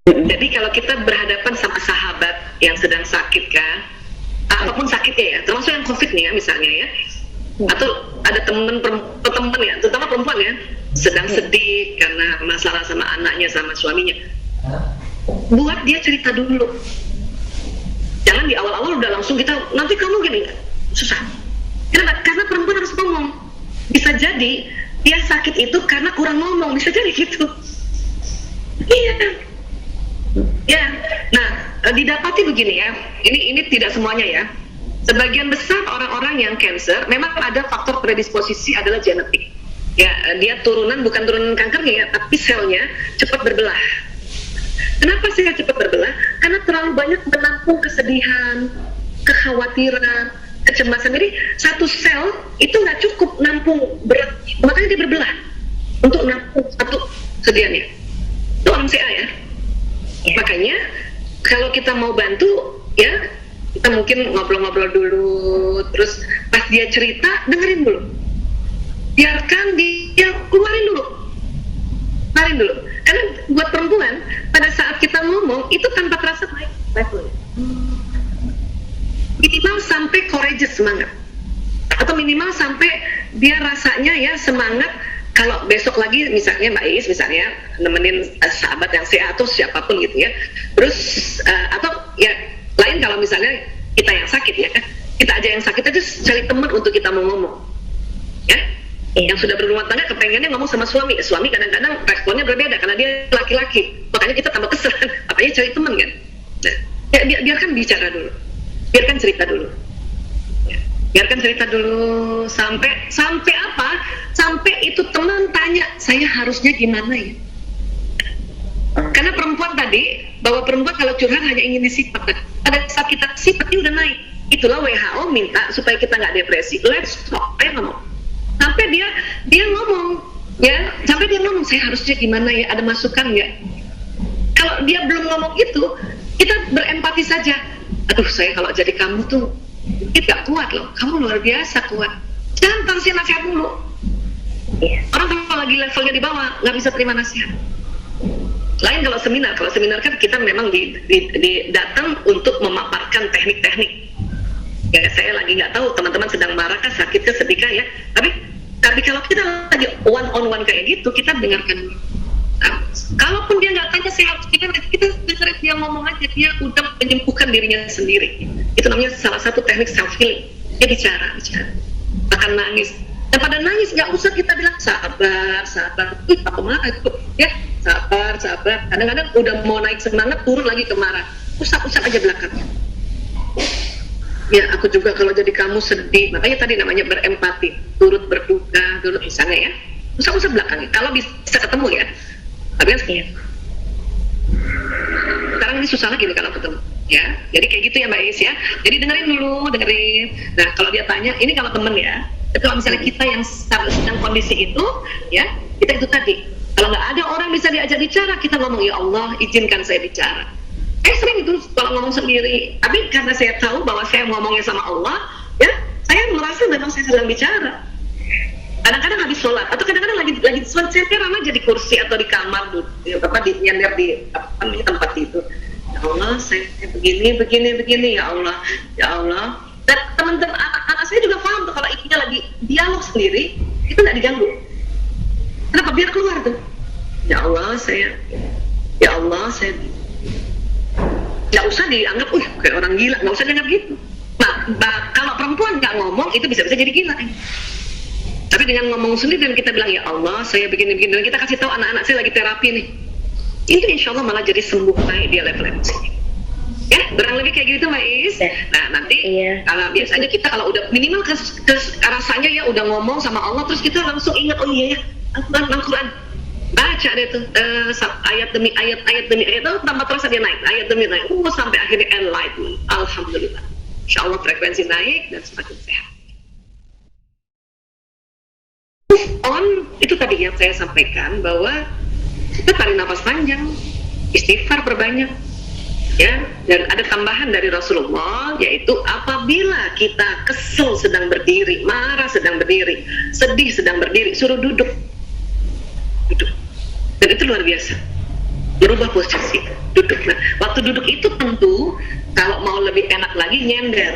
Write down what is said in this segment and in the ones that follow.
Jadi kalau kita berhadapan sama sahabat yang sedang sakit kan, apapun sakitnya ya, termasuk yang COVID nih ya misalnya ya, atau ada teman ya, terutama perempuan ya, sedang sedih karena masalah sama anaknya, sama suaminya, buat dia cerita dulu. Jangan di awal-awal udah langsung kita, nanti kamu gini, susah. Kenapa? Karena perempuan harus ngomong. Bisa jadi dia sakit itu karena kurang ngomong, bisa jadi gitu. Iya. Ya, nah didapati begini ya, ini tidak semuanya ya. Sebagian besar orang-orang yang cancer memang ada faktor predisposisi adalah genetik. Ya, dia bukan turunan kankernya ya, tapi selnya cepat berbelah. Kenapa sih cepat berbelah? Karena terlalu banyak menampung kesedihan, kekhawatiran, kecemasan. Jadi satu sel itu nggak cukup nampung berat, makanya dia berbelah untuk nampung satu kesedihannya. Itu orang CA ya. Makanya kalau kita mau bantu ya, kita mungkin ngobrol-ngobrol dulu, terus pas dia cerita dengerin dulu, biarkan dia keluarin dulu. Karena buat perempuan pada saat kita ngomong itu tanpa terasa baik levelnya. Minimal sampai courageous, semangat, atau minimal sampai dia rasanya ya semangat. Kalau besok lagi misalnya Mbak Is misalnya nemenin sahabat yang sehat atau siapapun gitu ya, terus atau ya lain kalau misalnya kita yang sakit ya, kita aja yang sakit aja cari teman untuk kita mau ngomong ya. Yang sudah berumah tangga kepengennya ngomong sama suami kadang-kadang responnya berbeda karena dia laki-laki, makanya kita tambah kesel, makanya cari teman kan. Nah, ya, biarkan bicara dulu, biarkan cerita dulu. Biarkan cerita dulu sampai apa? Sampai itu teman tanya, saya harusnya gimana ya? Karena perempuan tadi, bahwa perempuan kalau curhat hanya ingin disipat. Pada saat kita sifatnya udah naik. Itulah WHO minta supaya kita nggak depresi. Let's talk, ayo ngomong. Sampai dia ngomong, ya, sampai dia ngomong, saya harusnya gimana ya? Ada masukan nggak? Kalau dia belum ngomong itu, kita berempati saja. Aduh, saya kalau jadi kamu tuh gak kuat loh, kamu luar biasa kuat. Jangan kasih nasihat dulu. Orang kalau lagi levelnya di bawah nggak bisa terima nasihat. Lain kalau seminar kan kita memang datang untuk memaparkan teknik-teknik. Ya saya lagi nggak tahu teman-teman sedang marah kah, sakit kah, sedih kah ya. Tapi kalau kita lagi one on one kayak gitu, kita dengarkan. Nah, kalaupun dia nggak tanya sehat, kita dengerin dia ngomong aja, dia udah menyembuhkan dirinya sendiri. Itu namanya salah satu teknik self healing. Dia bicara, akan nangis. Dan pada nangis nggak usah kita bilang sabar. Apa marah itu? Ya sabar. Kadang-kadang udah mau naik semangat, turun lagi ke marah. Usap aja belakangnya. Ya aku juga kalau jadi kamu sedih. Makanya tadi namanya berempati, turut berduka, turut misalnya ya. Usap belakangnya. Kalau bisa ketemu ya. Tapi kan sekarang ini susah lagi nih kalau ketemu ya, jadi kayak gitu ya Mbak Is ya. Jadi dengerin. Nah kalau dia tanya, ini kalau temen ya. Tapi kalau misalnya kita yang sedang kondisi itu ya, kita itu tadi, kalau nggak ada orang bisa diajak bicara, kita ngomong, ya Allah izinkan saya bicara. Sering itu kalau ngomong sendiri, tapi karena saya tahu bahwa saya ngomongnya sama Allah ya, saya merasa memang saya sedang bicara. Kadang-kadang habis sholat, atau kadang-kadang lagi sholat, saya tiram aja di kursi atau di kamar, nyender di tempat itu. Ya Allah, saya begini, ya Allah. Dan teman-teman anak saya juga paham tuh kalau ibunya lagi dialog sendiri, itu nggak diganggu. Kenapa? Biar keluar tuh. Ya Allah, saya nggak usah dianggap, kayak orang gila, nggak usah dianggap gitu. Nah, kalau perempuan nggak ngomong, itu bisa-bisa jadi gila. Tapi dengan ngomong sendiri dan kita bilang, ya Allah saya begini, dan kita kasih tahu anak-anak saya lagi terapi nih, itu insya Allah malah jadi sembuh, naik dia level emosinya. Ya, kurang lebih kayak gitu Mbak Is. Nah nanti kalau biasanya kita kalau udah minimal rasanya ya udah ngomong sama Allah, terus kita langsung ingat, oh iya ya, Al-Quran, baca deh tuh ayat demi ayat itu tambah terasa dia naik, ayat demi ayat, sampai akhirnya enlightenment. Alhamdulillah, insya Allah frekuensi naik dan semakin sehat. Itu tadi yang saya sampaikan, bahwa kita tarik nafas panjang, istighfar perbanyak ya. Dan ada tambahan dari Rasulullah, yaitu apabila kita kesel sedang berdiri, marah sedang berdiri, sedih sedang berdiri, suruh duduk. Dan itu luar biasa. berubah posisi duduk. Nah, waktu duduk itu tentu kalau mau lebih enak lagi nyender.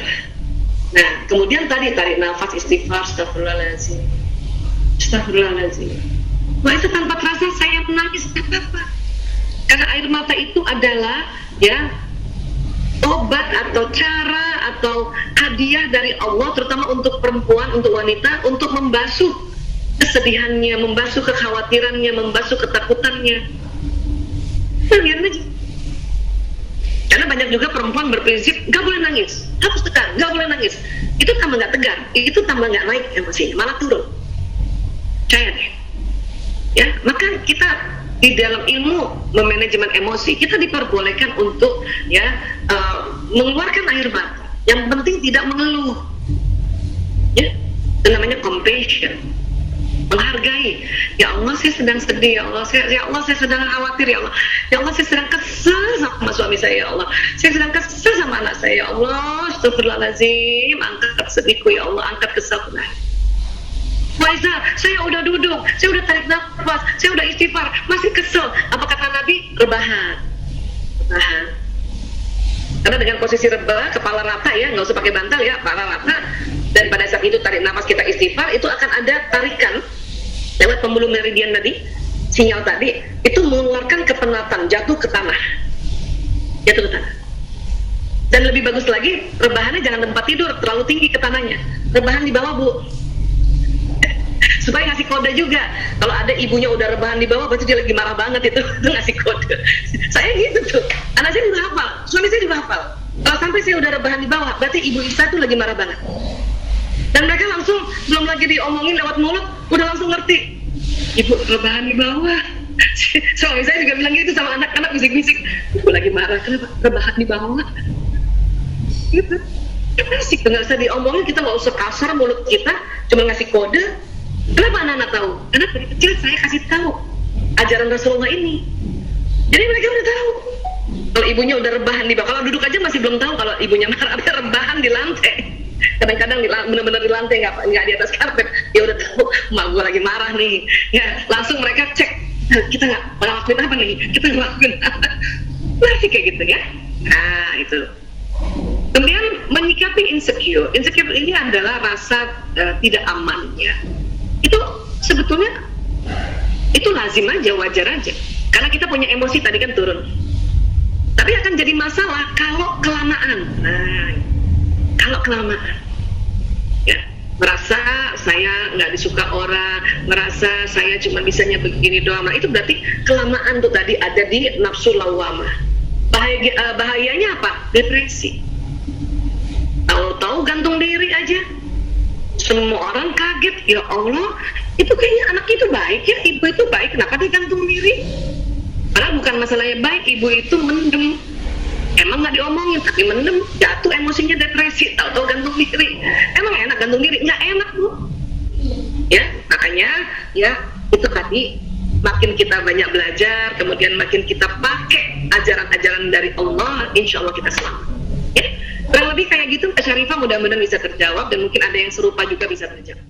Nah, kemudian tadi tarik nafas, istighfar, astagfirullahaladzim, astagfirullahaladzim. Wah, itu tanpa terasa saya menangis, apa-apa. Karena air mata itu adalah ya obat atau cara atau hadiah dari Allah, terutama untuk perempuan, untuk wanita, untuk membasuh kesedihannya, membasuh kekhawatirannya, membasuh ketakutannya. Biarin aja. Karena banyak juga perempuan berprinsip gak boleh nangis, harus tegar, gak boleh nangis. Itu tambah gak tegar, itu tambah gak naik emosinya, malah turun. Percaya deh. Ya, maka kita di dalam ilmu memanajemen emosi kita diperbolehkan untuk ya mengeluarkan air mata. Yang penting tidak mengeluh. Ya, itu namanya compassion. Menghargai. Ya Allah, saya sedang sedih, ya Allah. Ya Allah, saya sedang khawatir, ya Allah. Ya Allah, saya sedang kesel sama suami saya, ya Allah. Saya sedang kesel sama anak saya, ya Allah. Astagfirullahaladzim, angkat sedihku, ya Allah, angkat keselku. Waiza, saya udah duduk, saya udah tarik nafas, saya udah istighfar, masih kesel. Apa kata Nabi? Rebahan. Rebahan. Karena dengan posisi rebah, kepala rata ya, nggak usah pakai bantal ya, kepala rata. Dan pada saat itu tarik nafas, kita istighfar, itu akan ada tarikan lewat pembuluh meridian tadi, sinyal tadi, itu mengeluarkan kepenatan, jatuh ke tanah. Jatuh ke tanah. Dan lebih bagus lagi, rebahannya jangan tempat tidur, terlalu tinggi ke tanahnya. Rebahan di bawah, Bu. Supaya ngasih kode juga. Kalau ada ibunya udah rebahan di bawah, berarti dia lagi marah banget itu ngasih kode. Saya gitu tuh. Anak saya juga hafal, suami saya juga hafal. Kalau sampai saya udah rebahan di bawah, berarti ibu Isa tuh lagi marah banget. Dan mereka langsung, belum lagi diomongin lewat mulut, udah langsung ngerti. Ibu rebahan di bawah. Suami saya juga bilang gitu sama anak-anak, bisik-bisik. Ibu lagi marah, kenapa rebahan di bawah? Gitu. Asik, nggak usah diomongin, kita nggak usah kasar mulut kita, cuma ngasih kode. Kenapa anak-anak tahu? Karena dari kecil saya kasih tahu ajaran Rasulullah ini. Jadi mereka udah tahu. Kalau ibunya udah rebahan di bawah, kalau duduk aja masih belum tahu kalau ibunya marah, ada rebahan di lantai. Kadang-kadang benar-benar di lantai, nggak di atas karpet. Ya udah tahu, mak gue lagi marah nih. Ya langsung mereka cek, kita nggak ngelakuin apa nih? Kita ngelakuin apa? Masih kayak gitu ya. Nah itu. Kemudian menyikapi insecure. Insecure ini adalah rasa tidak amannya. Itu sebetulnya itu lazim aja, wajar aja. Karena kita punya emosi tadi kan turun. Tapi akan jadi masalah kalau kelamaan. Nah, kalau kelamaan, ya merasa saya nggak disuka orang, merasa saya cuma bisanya begini doang. Nah, itu berarti kelamaan tuh tadi ada di nafsu lawamah. Bahayanya apa? Depresi. Tahu-tahu gantung diri aja. Semua orang kaget, ya Allah, itu kayaknya anak itu baik ya, ibu itu baik, kenapa dia gantung diri? Padahal bukan masalahnya baik, ibu itu mendem. Emang nggak diomongin, tapi mendem, jatuh emosinya depresi, tahu-tahu gantung diri. Emang enak gantung diri? Nggak enak, Bu. Ya, makanya ya itu tadi, makin kita banyak belajar, kemudian makin kita pakai ajaran-ajaran dari Allah, insya Allah kita selamat. Ya, kurang lebih kayak gitu, Mbak Syarifah, mudah-mudahan bisa terjawab dan mungkin ada yang serupa juga bisa terjawab.